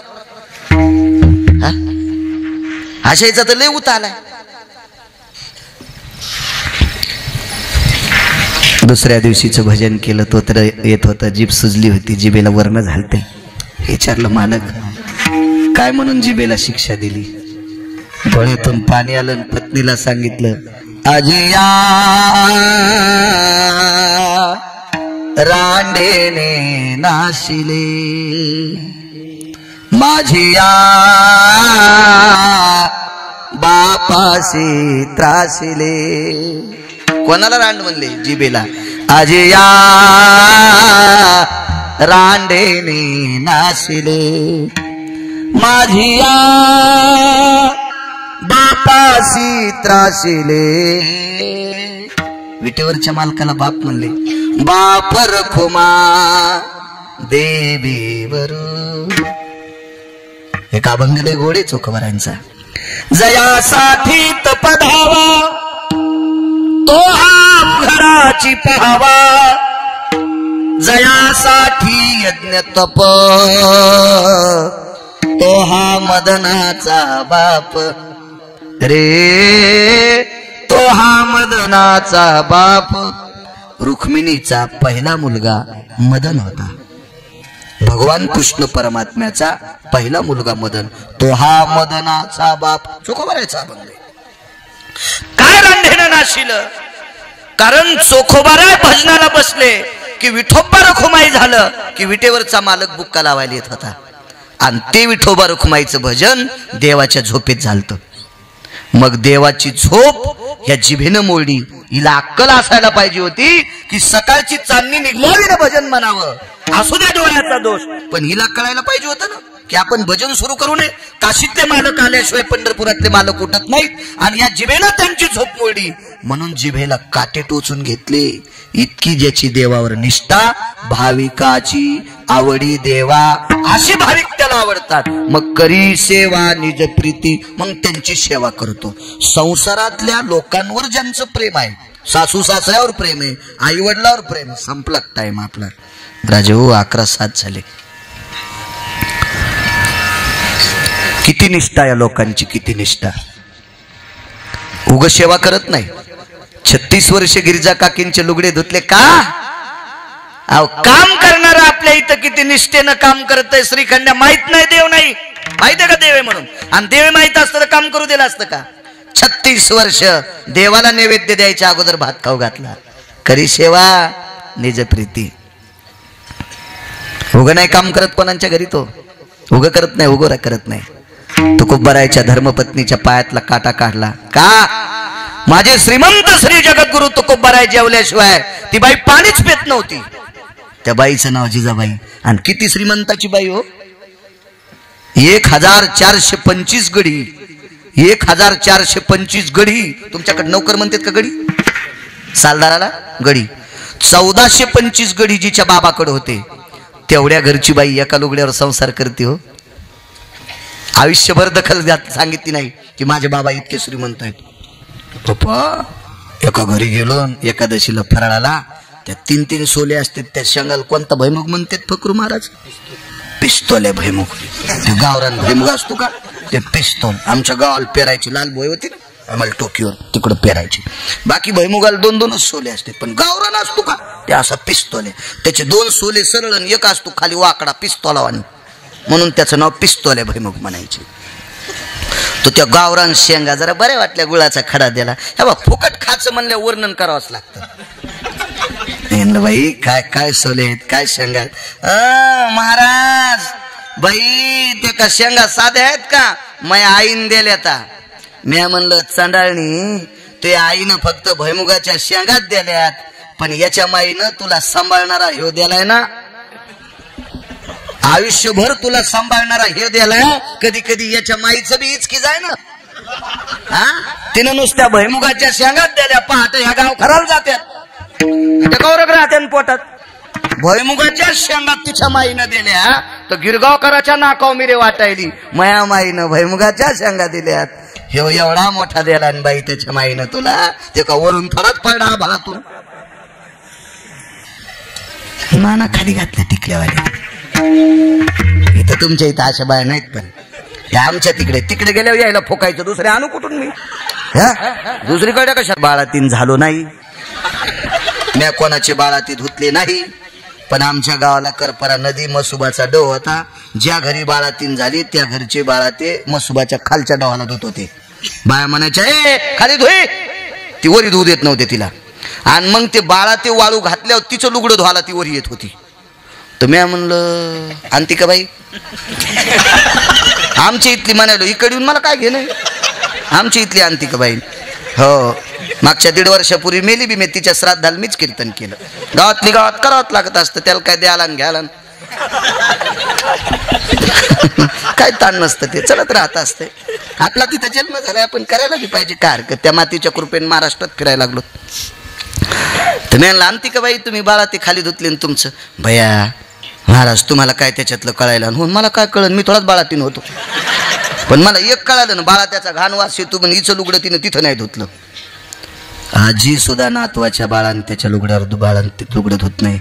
B: आशाईचा तर लय उता आलाय. दुसऱ्या दिवशीचं भजन केलं, तो तर येत होता. जीभ सुजली होती, जिभेला वर्ण झालते. विचारलं, मालक काय म्हणून जिभेला शिक्षा दिली? डोळ्यातून पाणी आलं. पत्नीला सांगितलं, आजिया रांडेने नाशिले माझिया बापाशी त्रासिले. कोणाला रांड म्हणले? जिभेला. आजिया रांडेने नाशिले माझिया बापाशी त्रासिले. विटेवरच्या मालकाला बाप म्हणले. बाप रखुमा देवीवर. एक अभंग लय गोडे चोखवरांचा. जयासाठी तपधावा तो हा घराची पहावा. जयासाठी यज्ञ तप तो हा मदनाचा बाप रे. तो हा मदनाचा बाप. रुक्मिणीचा पहिला मुलगा मदन होता. भगवान कृष्ण परमात्म्याचा पहिला मुलगा मदन. तो हा मदनाचा बाप. चोखोबारायचा अभंग. काय रांधेनं नाशिलं? कारण चोखोबाराय भजनाला बसले की विठोबा रखुमाई झालं की विटेवरचा मालक बुक्का लावायला येत होता. आणि ते विठोबा रखुमाईचं भजन देवाच्या झोपेत झालतं. मग देवाची झोप या जिभेनं मोडली. हिला अक्कल असायला पाहिजे होती की सकाळची चांदणी निघल्यावर भजन म्हणावं. असू द्या डोळ्याचा दोष, पण हिला कळायला पाहिजे होतं ना की आपण भजन सुरू करू नये. काशीतले मालक आल्याशिवाय पंढरपुरातले मालक उठत नाहीत. आणि या जिभेला त्यांची झोप मोडली म्हणून जिभेला काटे टोचून घेतले. इतकी ज्याची देवावर निष्ठा, भाविकाची आवडी देवा, अशी भाविक त्याला आवडतात. मग करी सेवा निज प्रीती, मग त्यांची सेवा करतो. संसारातल्या लोकांवर ज्यांचं प्रेम आहे, सासू सासऱ्यावर प्रेम आहे, आई वडिलावर प्रेम आहे, संपला टाइम आपला. राजेहो 11:07 झाले. किती निष्ठा या लोकांची, किती निष्ठा. उग सेवा करत नाही. 36 वर्ष गिरिजा काकींचे लुगडे धुतले का? अहो काम करणारा आपल्या इथं किती निष्ठेनं काम करतय. श्रीखंड्या माहित नाही देव नाही, माहितीये का देव आहे म्हणून. आणि देव माहित असतं तर काम करू दिलं असतं का? 36 वर्ष देवाला नैवेद्य द्यायच्या अगोदर भात खाऊ घातला. करी सेवा निज प्रीती. उगं नाही काम करत कोणाच्या घरी, तो उगं करत नाही, उगं करत नाही. तुकोबारायच्या धर्मपत्नीच्या पायातला काटा काढला. का? माझे श्रीमंत श्री जगद्गुरु तुकोबाराय जेवल्याशिवाय ती बाई पाणीच पित नव्हती. त्या बाईचं नाव जिजाबाई. आणि किती श्रीमंताची बाई हो, 1425 गडी, 1425 गडी. तुमच्याकडे नौकर म्हणतात का गडी? सालदाराला गडी. 1425 गडी जिच्या बाबाकडे होते. तेवढ्या घरची बाई एका लुगड्यावर संसार करते हो. आयुष्यभर दखल सांगितली नाही की माझे बाबा इतके श्रीमंत आहेत. पप्पा एका घरी गेलो, एकादशीला फराळाला त्या 3-3 सोले असतात. त्या शेंगाला कोणता भैमुख म्हणतात फकरू महाराज? पिस्तोल आहे भैमुख. ते गावरान भैमुख असतो का? ते पिस्तोल. आमच्या गावाला पेरायची लाल बोय होती ना, आम्हाला टोकीवर तिकडं पेरायची. बाकी भैमुगाला 2-2च सोले असते, पण गावरान असतो का ते असा पिस्तोल आहे. त्याचे 2 सोले सरळ आणि एक असतो खाली वाकडा पिस्तोलावानी, म्हणून त्याचं नाव पिस्तोल आहे भैमुख म्हणायचे. तो त्या गावरान शेंगा जरा बऱ्या वाटल्या, गुळाचा खडा दिला. हे बा फुकट खायचं म्हणल्या वर्णन करावंच लागतं. बाई काय काय सोले आहेत, काय शेंगा आहेत महाराज. बाई ते का शेंगा साध्या आहेत का? माझ्या आईन दिल्याता. मी म्हणलं चांडाळणी, ते आईनं फक्त भैमुगाच्या शेंगात दिल्यात, पण याच्या माईनं तुला सांभाळणारा ह्यो दिलाय ना, आयुष्यभर तुला सांभाळणारा हे दिलाय. कधी कधी याच्या माईचं बी इचकी जाय ना. हा, तिनं नुसत्या भैमुगाच्या शेंगात दिल्या. पहाटे ह्या गाव खराला जात्यात, कौरक राहत्या पोटात. भैमुगाच्या शेंगात तिच्या माईनं दिल्या तर गिरगावकराच्या नाकाव मिरे वाटायली. माया माईनं भैमुगाच्या शेंगा दिल्यात. हे एवढा मोठा दिला बाई त्याच्या माईनं तुला, ते का वरून थोडाच पडला भातून माना खाली घातल्या टिकल्यावाले. इथं तुमच्या इथं अशा बाया नाहीत, पण आमच्या तिकडे गेल्यावर यायला फोकायचं. दुसरे आणू कुठून मी? दुसरीकडे कशा बाळातीन झालो नाही, मी कोणाचे बाळाती धुतले नाही. पण आमच्या गावाला करपरा नदी मसुबाचा डोह होता. ज्या घरी बाळातीन झाली त्या घरचे बाळाते मसुबाच्या खालच्या डोहाला धुत होते. बाया म्हणायच्या ए खाली धुई, ती वरी धुऊ देत नव्हते तिला. आणि मग ते बाळाते वाळू घातल्यावर तिचं लुगडं धुवाला ती वरी येत होती. तर मी म्हणलं आणती का बाई? आमची इथली म्हणालो, इकडे येऊन मला काय घेणं, आमची इथली आणती का बाई? हो, मागच्या 1.5 वर्षापूर्वी मेली बी, मी तिच्या श्राद्धाला मीच कीर्तन केलं. गावातली गावात करावंच लागत असतं, त्याला काय द्यायला घ्यायला काय ताण नसतं, ते चलत राहत असते. आपला तिथं जन्म झालाय, आपण करायला बी पाहिजे. काय हरकत, त्या मातीच्या कृपेने महाराष्ट्रात फिरायला लागलो. तर मी आणती का बाई तुम्ही बाळा ते खाली धुतले तुमचं? भैया महाराज तुम्हाला काय त्याच्यातलं कळायला? हो मला काय कळलं, मी थोडाच बाळातीन होतो. पण मला एक कळालं ना, बाळा त्याचा घाण वास येतो, पण हिचं लुगडं तिनं तिथं नाही धुतलं. आजी सुद्धा नातवाच्या बाळाने त्याच्या लुगड्यावर बाळाने लुगडं धुत नाही.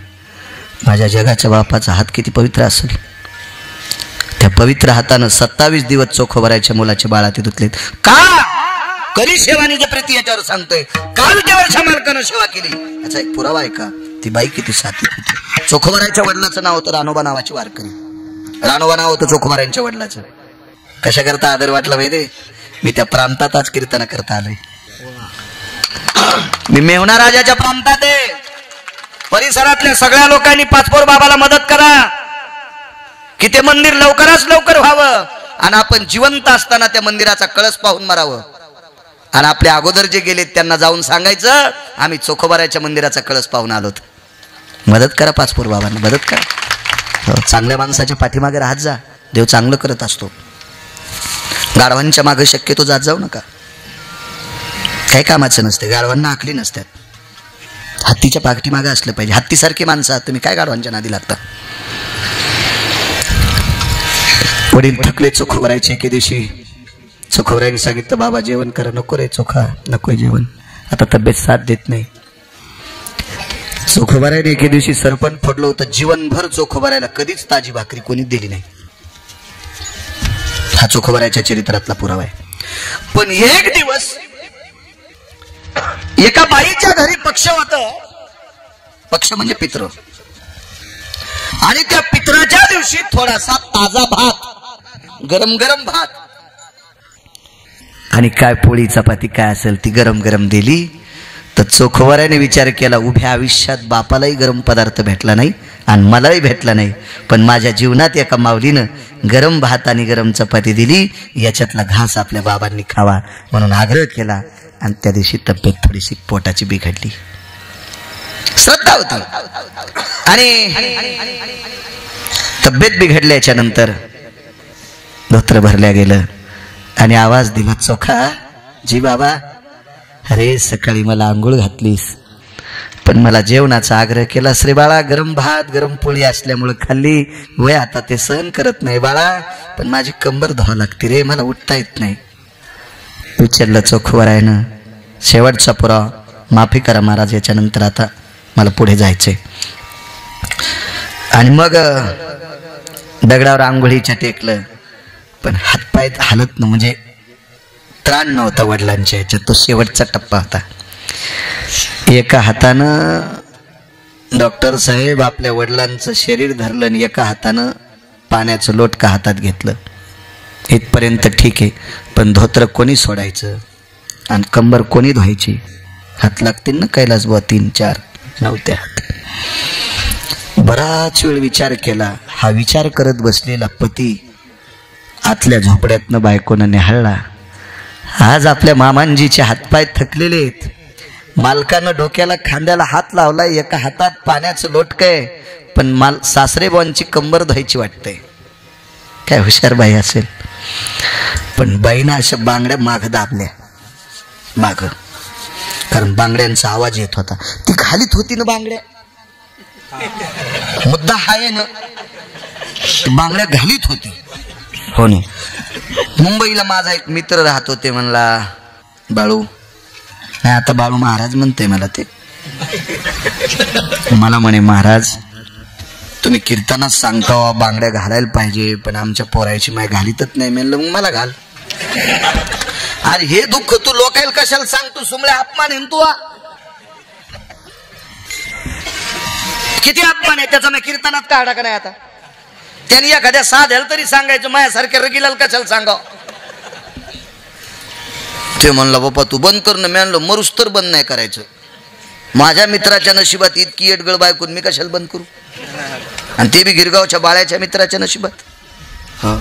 B: माझ्या जगाच्या बापाचा हात किती पवित्र असेल. त्या पवित्र हातानं 27 दिवस चोखोबरायच्या मुलाच्या बाळा ते धुतलेत. का करी सेवानी प्रीती याच्यावर सांगतोय. काल त्या वर्षा मालकानं सेवा केली याचा एक पुरावा आहे का? ती बाई किती सात्विक होती. चोखोबरायच्या वडिलाचं नाव होतं रानोबा नावाची वारकरी. रानोबा नाव होतं चोखोबरायच्या वडिलाचं. कशा करता आदर वाटला माहिती? मी त्या प्रांतात आज कीर्तन करता आलोय. मी मेहुणा राजाच्या प्रांतात आहे. परिसरातल्या सगळ्या लोकांनी पाचपोर बाबाला मदत करा की ते मंदिर लवकरात लवकर व्हावं आणि आपण जिवंत असताना त्या मंदिराचा कळस पाहून मरावं. आणि आपल्या अगोदर जे गेलेत त्यांना जाऊन सांगायचं आम्ही चोखोबारायच्या मंदिराचा कळस पाहून आलोत. मदत करा पाचपोर बाबांना, मदत करा. चांगल्या माणसाच्या पाठीमागे राहत जा, देव चांगलं करत असतो. गाढवांच्या मागे शक्यतो जात जाऊ नका, काही कामाचं नसते. गाढवांना आखली नसतात. हत्तीच्या पाठीमागे असलं पाहिजे. हत्तीसारखी माणसं आहात तुम्ही, काय गाढवांच्या नादी लागता? वडील थकले चोखोबरायचे. एके दिवशी चोखोबरायने सांगितलं बाबा जेवण करा. नको रे चोखा, नको जेवण, आता तब्येत साथ देत नाही. चोखोबरायने एके दिवशी सरपण फोडलं होतं. जीवनभर चोखोबरायला कधीच ताजी भाकरी कोणी दिली नाही. हा चोखोबरायच्या चरित्रातला पुरावा आहे. पण एक दिवस एका बाईच्या घरी पक्ष होत. पक्ष म्हणजे पित्र. आणि त्या पित्राच्या दिवशी थोडासा ताजा भात, गरम गरम भात आणि काय पोळी चपाती काय असेल ती गरम गरम दिली. तर चोखोबरायने विचार केला उभ्या आयुष्यात बापालाही गरम पदार्थ भेटला नाही आणि मलाही भेटला नाही, पण माझ्या जीवनात एका माऊलीनं गरम भात आणि गरम चपाती दिली, याच्यातला घास आपल्या बाबांनी खावा म्हणून आग्रह केला. आणि त्या दिवशी तब्येत थोडीशी पोटाची बिघडली. श्रद्धा होती. आणि तब्येत बिघडल्याच्या नंतर धोत्र भरल्या गेलं आणि आवाज दिला, चोखा जी बाबा, अरे सकाळी मला आंघोळ घातलीस, पण मला जेवणाचा आग्रह केला. श्री बाळा, गरम भात गरम पोळी असल्यामुळे खाल्ली, वय आता ते सहन करत नाही बाळा, पण माझी कंबर धुवा लागते रे, मला उठता येत नाही. विचारलं चोखवरायनं, शेवटचा पुरावा, माफी करा महाराज, याच्यानंतर आता मला पुढे जायचंय. आणि मग दगडावर आंघोळीच्या टेकलं, पण हातपाय हालत न, म्हणजे त्राण नव्हता वडिलांच्या याच्यात. तो शेवटचा टप्पा होता. एका हातानं डॉक्टर साहेब आपल्या वडिलांचं शरीर धरलं आणि एका हातानं पाण्याचं लोटका हातात घेतलं. इथपर्यंत ठीक आहे, पण धोत्र कोणी सोडायचं आणि कंबर कोणी धुवायची? हात लागतील ना कैलास बुवा, 3-4 नव्हत्या. बराच वेळ विचार केला. हा विचार करत बसलेला पती आतल्या झोपड्यातनं बायकोनं निहाळला. आज आपल्या मामांजीचे हातपाय थकलेले आहेत. मालकानं डोक्याला खांद्याला हात लावलाय, एका हातात पाण्याचं लोटकय, पण सासरे बुवांची कंबर धुवायची वाटतंय. काय हुशार बाई असेल. पण बाईनं अशा बांगड्या माग दाबल्या, माग, कारण बांगड्यांचा आवाज येत होता. ती खालीत होती ना बांगड्या, मुद्दा आहे ना, बांगड्या घालीत होती. हो ना. मुंबईला माझा एक मित्र राहत होते, म्हणला बाळू, नाही आता बाळू महाराज म्हणते मला, ते मला म्हणे, महाराज तुम्ही कीर्तनात सांगता बांगड्या घालायला पाहिजे, पण आमच्या पोरायची माय घालीतच नाही. म्हणलं मग मला घाल. अरे हे दुःख तू लोकायला कशाला सांगतो? सुमळे अपमान आहे तू. किती अपमान आहे त्याचा, मी कीर्तनात काढा का नाही? आता त्यांनी एखाद्या साध्याला तरी सांगायचं, माझ्यासारख्या रगिलाल कशाला सांगाव? ते म्हणलं बाप्पा तू बंद कर ना. मी म्हणलं मरूस तर बंद नाही करायचं. माझ्या मित्राच्या नशिबात इतकी एडगळ बायकून मी कशाला बंद करू? आणि ते बी गिरगावच्या बाळ्याच्या मित्राच्या नशिबात. हो,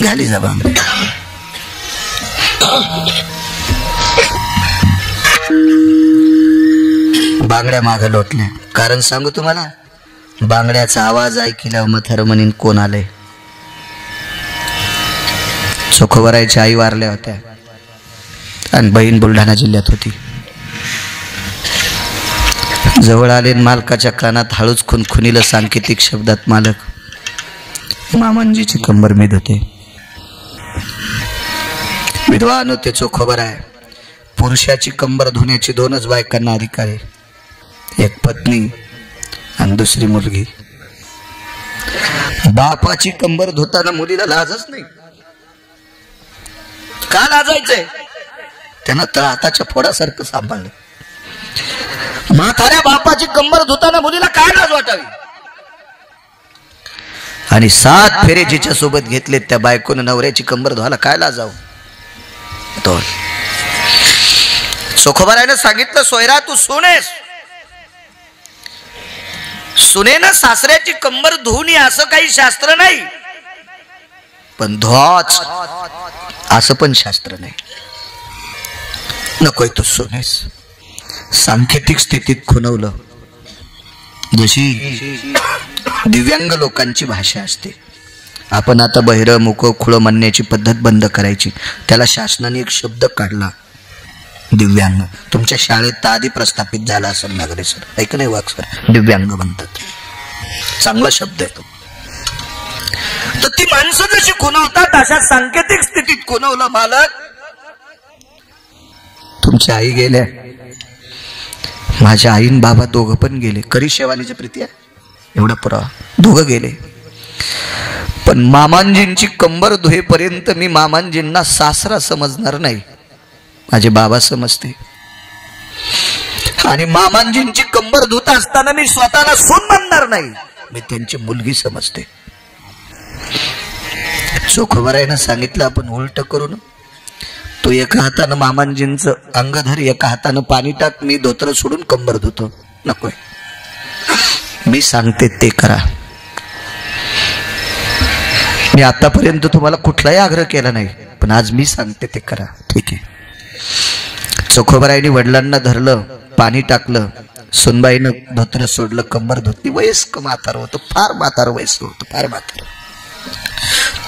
B: घाली जा बांगड्या. बांगड्या मागं लोटल्या. कारण सांगू तुम्हाला, बांगड्याचा आवाज ऐकल्यावर मथार म्हणीन कोण आलंय. चोखोबरायच्या आई वारल्या होत्या आणि बहीण बुलढाणा जिल्ह्यात होती. जवळ आले, मालकाच्या कानात हळूच खुनखुनीलं सांकेतिक शब्दात, मालक, मामांजीची कंबर मी धुते. विद्वान होते चोखोबराय. पुरुषाची कंबर धुण्याची 2च बायकांना अधिकार आहे, एक पत्नी आणि दुसरी मुलगी. बापाची कंबर धुताना मुलीला लाजच नाही. का लाजायचंय? त्यानं तळहाताच्या फोडासारखं सांभाळलं. म्हाताऱ्या बापाची कंबर धुताना मुलीला काय लाज वाटावी? आणि 7 फेरे जिच्या सोबत घेतले त्या बायकोनं नवऱ्याची कंबर धुवायला काय लाजाव? चोखोबरायनं सांगितलं, सोयरा तू सुनेस, सुनेनं सासऱ्याची कंबर धुवून असं काही शास्त्र नाही, पण धुवाच असं पण शास्त्र नाही. नकोय तू सुनेस. सांकेतिक स्थितीत खुणवलं. जशी दिव्यांग लोकांची भाषा असते, आपण आता बहिरं मुक खुळ म्हणण्याची पद्धत बंद करायची. त्याला शासनाने एक शब्द काढला, दिव्यांग. तुमच्या शाळेत तर आधी प्रस्थापित झाला असेल नागरे सर, ऐक नाही वाघ सर, दिव्यांग म्हणतात. चांगला शब्द आहे तो. तर ती माणसं जशी खुणवतात अशा सांकेतिक स्थितीत खुणवलं. मालक, तुमच्या आई गेल्या, माझ्या आईन बाबा दोघं पण गेले. करी शेवालीची प्रीती आहे, एवढा पुरावा, दोघं गेले. पण मामांजींची कंबर धुएपर्यंत मी मामांजींना सासरा समजणार नाही, माझे बाबा समजते. आणि मामांजींची कंबर धुत असताना मी स्वतःला सून मानणार नाही, मी त्यांची मुलगी समजते. चोखोबरायनं सांगितलं, आपण उलट करून तो एका हातानं मामांजींचं अंग धर, एका हातानं पाणी टाक, मी धोतर सोडून कंबर धुतो. नकोय. मी सांगते ते करा. मी आतापर्यंत तुम्हाला कुठलाही आग्रह केला नाही, पण आज मी सांगते ते करा. ठीक आहे. चोखोबारायने वडिलांना धरलं, पाणी टाकलं, सुनबाईनं धोतर सोडलं, कंबर धुतली. वयस्क म्हातार होतं, फार म्हातार वयस्क होतं, फार म्हातार.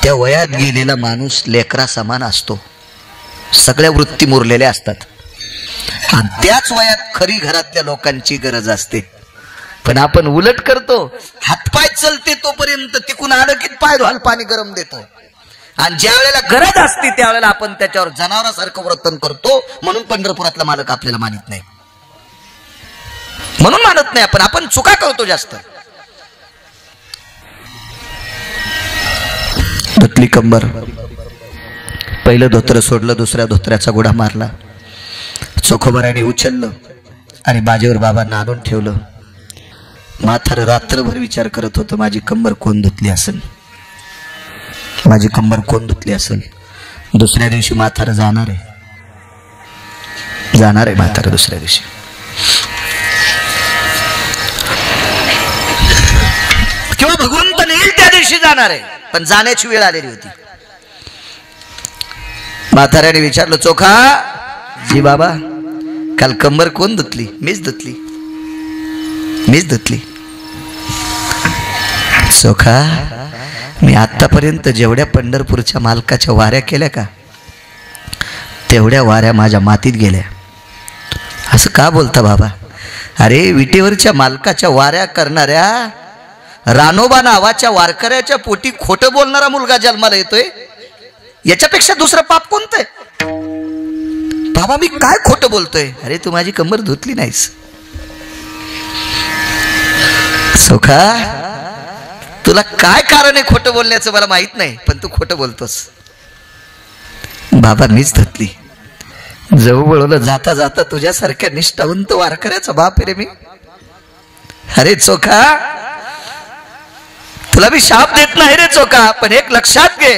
B: त्या वयात गेलेला माणूस लेकरा समान असतो, सगळ्या वृत्ती मुरलेल्या असतात, आणि त्याच वयात खरी घरातल्या लोकांची गरज असते. पण आपण उलट करतो, हातपाय चलते तोपर्यंत तिकून आलं की पाय धुवायला पाणी गरम देतो, आणि ज्या वेळेला गरज असते त्यावेळेला आपण त्याच्यावर जनावरासारखं वर्तन करतो. म्हणून पंढरपुरातला मालक आपल्याला मानित नाही, म्हणून मानत नाही आपण चुका करतो जास्त. धुतली कंबर, पहिलं धोतर सोडलं, दुसऱ्या धोत्र्याचा गुढा मारला. चोखोबाराने उचललं आणि बाजेवर बाबांना आणून ठेवलं. म्हातार रात्रभर विचार करत होतं, माझी कंबर कोण धुतली असेल, माझी कंबर कोण धुतली असेल. दुसऱ्या दिवशी म्हातार जाणार आहे म्हातार दुसऱ्या दिवशी. किंवा भगवंत नेईल त्या दिवशी जाणार आहे, पण जाण्याची वेळ आलेली होती. म्हाताऱ्याने विचारलं, चोखा जी बाबा, काल कंबर कोण धुतली? मीच धुतली. चोखा, मी आतापर्यंत जेवढ्या पंढरपूरच्या मालकाच्या वाऱ्या केल्या का, तेवढ्या वाऱ्या माझ्या मातीत गेल्या. असं का बोलता बाबा? अरे, विटेवरच्या मालकाच्या वाऱ्या करणाऱ्या रानोबा नावाच्या वारकऱ्याच्या पोटी खोटं बोलणारा मुलगा जन्माला येतोय, याच्यापेक्षा दुसरं पाप कोणतं आहे? बाबा, मी काय खोटं बोलतोय? अरे, तू माझी कंबर धुतली नाहीस. सोखा, तुला काय कारण आहे खोटं बोलण्याचं मला माहित नाही, पण तू खोटं बोलतोस. बाबा, मीच धुतली. जवळ वळवलं, जाता जाता तुझ्यासारख्या निष्ठावंत वारकऱ्याचा बाप आहे रे मी. अरे चोखा, तुला मी शाप देत नाही रे चोखा, पण एक लक्षात घे,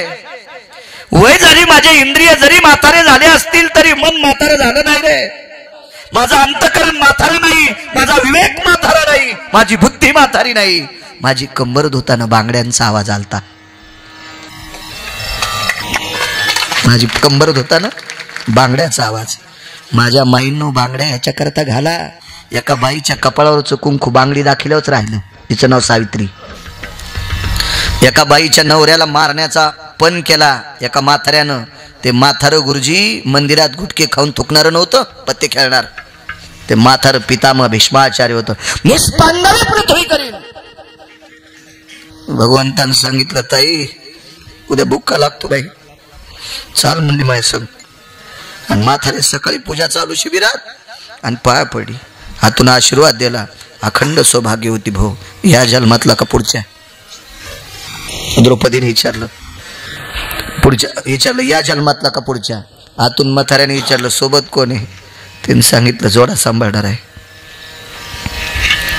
B: वय जरी माझे इंद्रिय जरी म्हातारे झाले असतील तरी मन म्हातारे झालं नाही रे. माझं अंतकरण म्हातारं नाही, माझा विवेक म्हातारा नाही, माझी बुद्धी म्हातारी नाही. माझी कंबर धुताना बांगड्यांचा आवाज आलता. माझी कंबर धुताना बांगड्याचा आवाज. माझ्या माईंनो बांगड्या ह्याच्या करता घाला. एका बाईच्या कपाळावरचं कुंकू बांगडी दाखिल्यावरच राहिलं, तिचं नाव सावित्री. एका बाईच्या नवऱ्याला मारण्याचा पण केला एका म्हाताऱ्यानं. ते म्हातारं गुरुजी मंदिरात गुटके खाऊन थुकणारं नव्हतं, पत्ते खेळणार. ते म्हातारं पितामह भीष्माचार्य होतं. निस्पंदने पृथ्वी करीन. भगवंतानं सांगितलं, ताई उद्या बुक्का लागतो बाई, चाल म्हणली माझ्या संग. आणि म्हातारे सकाळी पूजा चालू शिबिरात आणि पाया पडली, हातून आशीर्वाद दिला. अखंड सौभाग्य होती भाऊ, या जन्मातला का पुढच्या? द्रौपदीने विचारलं या जन्मातला का पुढच्या? आतून म्हाताऱ्याने विचारलं, सोबत कोण आहे? त्यांनी सांगितलं, जोडा सांभाळणार आहे.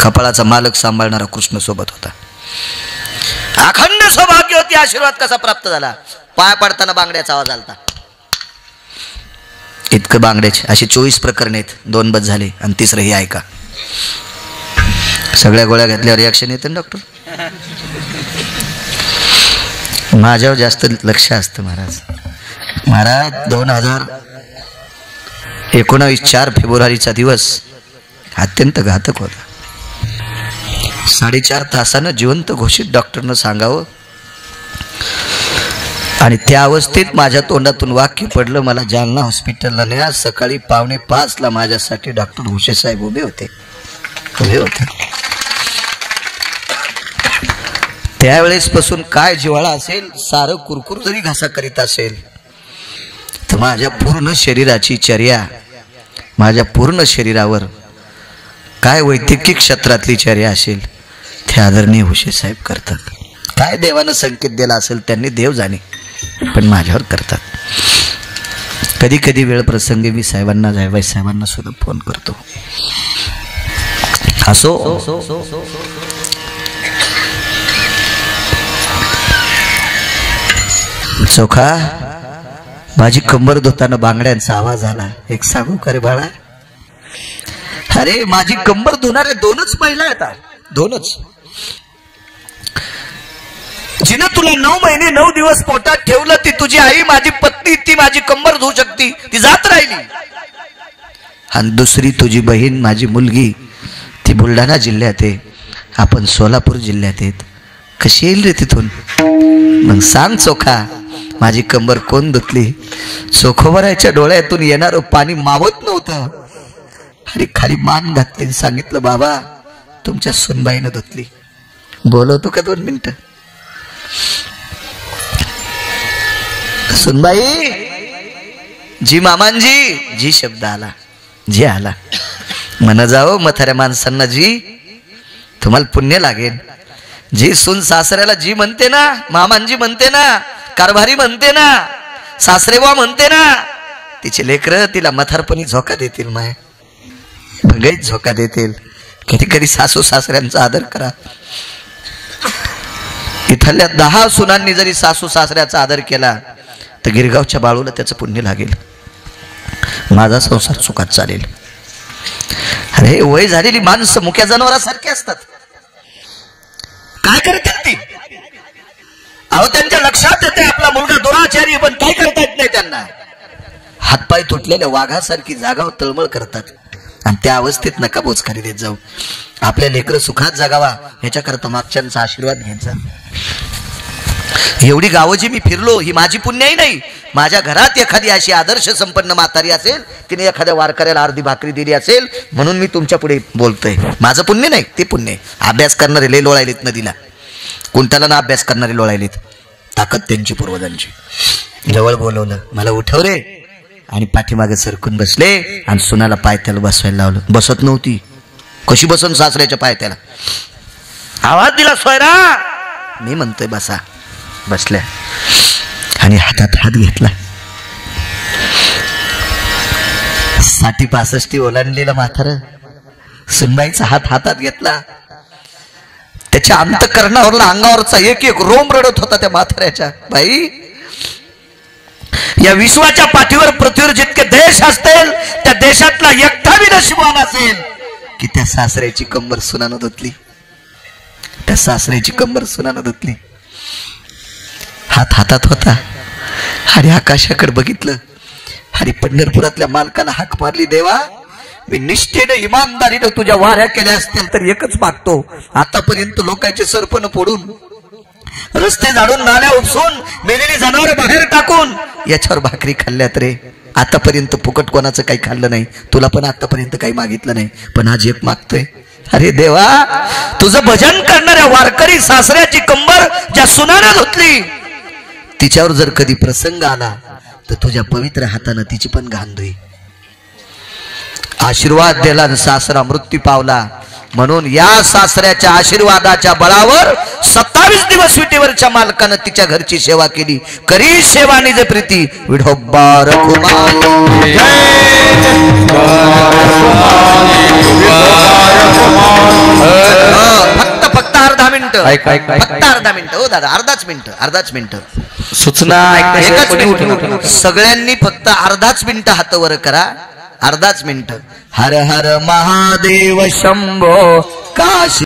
B: कपाळाचा मालक सांभाळणारा कृष्ण सोबत होता. अखंड सौभाग्य होती. आशीर्वाद कसा प्राप्त झाला? पाय पडताना बांगड्याचा आवाज आलता. इतकं बांगड्याचे असे 24 प्रकरण आहेत. 2 बस झाले आणि तिसरं हे ऐका. सगळ्या गोळ्या घेतल्यावर रिॲक्शन येतं ना डॉक्टर. माझ्यावर जास्त लक्ष असतं महाराज. 2019 4 फेब्रुवारीचा दिवस अत्यंत घातक होता. 4.5 तासानं जिवंत घोषित डॉक्टरनं सांगावं, आणि त्या अवस्थेत माझ्या तोंडातून वाक्य पडलं, मला जालना हॉस्पिटलला न्या. सकाळी 4:45 माझ्यासाठी डॉक्टर भुसे साहेब उभे होते. त्यावेळेस पासून काय जिव्हाळा असेल, सारं कुरकुर जरी घासा करीत असेल तर माझ्या पूर्ण शरीराची चर्या, माझ्या पूर्ण शरीरावर काय वैद्यकीय क्षेत्रातली चर्या असेल ते आदरणीय भुसे साहेब करतात. काय देवानं संकेत दिला असेल त्यांनी देव जाणे, पण माझ्यावर करतात. कधी कधी वेळ प्रसंगी मी साहेबांना, जायबाई साहेबांना सुद्धा फोन करतो. असो चोखा, माझी कंबर धुताना बांगड्यांचा आवाज आला. एक सांगू का रे बाळा? अरे, माझी कंबर धुणारे 2च महिला येतात. दोनच. जिनं तुला 9 महिने 9 दिवस पोटात ठेवलं, ती तुझी आई, माझी पत्नी, ती माझी कंबर धुवू शकती, ती जात राहिली. आणि दुसरी तुझी बहीण, माझी मुलगी, ती बुलढाणा जिल्ह्यात आहे, आपण सोलापूर जिल्ह्यात आहेत. कशी येईल रे तिथून? मग सांग चोखा, माझी कंबर कोण धुतली? चोखोबराच्या डोळ्यातून येणारं पाणी मावत नव्हतं. अरे खाली मान घातली, सांगितलं बाबा तुमच्या सुनबाईनं धुतली. बोलवतो का 2 मिनिटं? सुनबाई, जी मामांजी, जी शब्द आला, जी आला. म्हण जाओ म्हाताऱ्या माणसांना, जी तुम्हाला पुण्य लागेल. जी सून सासऱ्याला जी म्हणते ना, मामांजी म्हणते ना, कारभारी म्हणते ना, सासरेबा म्हणते ना, तिचे लेकरं तिला म्हातारपणी झोका देतील, माय भगाईत झोका देतील. कधी कधी सासू सासऱ्यांचा आदर करा. इथल्या 10 सुनांनी जरी सासू सासऱ्याचा आदर केला तर गिरगावच्या बाळूला त्याचं पुण्य लागेल. माझा संसार सुखात चालेल. अरे वय झालेली माणसं मुक्या जनावरासारखी असतात. काय करतात ती? अहो त्यांच्या लक्षात येते आपला मुलगा दुराचारी, पण काय करता येत नाही त्यांना. हातपाय तुटलेल्या वाघासारखी जागावर तळमळ करतात. आणि त्या अवस्थेत नका बोचखारी देत जाऊ. आपल्या लेकरं सुखात जगावा ह्याच्याकरता मागच्यांचा आशीर्वाद घ्यायचा. एवढी गावं जी मी फिरलो, ही माझी पुण्याई नाही. माझ्या घरात एखादी अशी आदर्श संपन्न म्हातारी असेल, तिने एखाद्या वारकऱ्याला अर्धी भाकरी दिली असेल, म्हणून मी तुमच्या पुढे बोलतोय. माझं पुण्य नाही, ते पुण्य आहे. अभ्यास करणारे लय लोळायलेत नदीला, कुंटाला ना अभ्यास करणारे लोळायलेत. ताकद त्यांची पूर्वजांची. जवळ बोलवलं, मला उठव रे, आणि पाठीमागे सरकून बसले आणि सुनाला पायथ्याला बसवायला लावलं. बसत नव्हती. कशी बसन सासऱ्याच्या पायथ्याला? आवाज दिला, सोयरा. मी म्हणतोय बसा. बसल्या आणि हातात हात घेतला. 60-65 ओलांडलेला म्हातार सुनबाईचा हात हातात घेतला. त्याच्या अंतकरणावरला, अंगावरचा एक एक रोम रडत होता त्या म्हाताऱ्याच्या. बाई, या विश्वाच्या पाठीवर पृथ्वीवर जितके देश असतील, त्या देशातला एकटा बी नशिबान असेल की त्या सासऱ्याची कंबर सुनानं धुतली. त्या सासऱ्याची कंबर सुनानं धुतली. हात हातात होता आणि आकाशाकडे बघितलं आणि पंढरपुरातल्या मालकाला हाक मारली, देवा मी निष्ठेने इमानदारीने तुझ्या वाऱ्या केल्या असतील तर एकच मागतो, आतापर्यंत लोकांचे सरपण फोडून, रस्ते झाडून, नाल्या उपसून, मेलेली जनावर बाहेर टाकून याच्यावर भाकरी खाल्ल्यात रे. आतापर्यंत फुकट कोणाचं काही खाल्लं नाही, तुला पण आतापर्यंत काही मागितलं नाही, पण आज एक मागतोय. अरे देवा, तुझं भजन करणाऱ्या वारकरी सासऱ्याची कंबर ज्या सुनानं धुतली, तिच्यावर जर कधी प्रसंग आला तर तुझ्या पवित्र हातानं तिची पण घाण धुई. आशीर्वाद दिला, सासरा मृत्यू पावला. म्हणून या सासऱ्याच्या आशीर्वादाच्या बळावर 27 दिवस विटेवरच्या मालकानं तिच्या घरची सेवा केली. करी सेवा निज प्रीती विठोबा रखुमाई. फक्त अर्धा मिनिट, फक्त अर्धा मिनिट. हो दादा, अर्धाच मिनिट सूचना. एकच मिनिट, सगळ्यांनी फक्त अर्धाच मिनिट हात वर करा. अर्धाच मिनिट. हर हर महादेव शंभो काशी.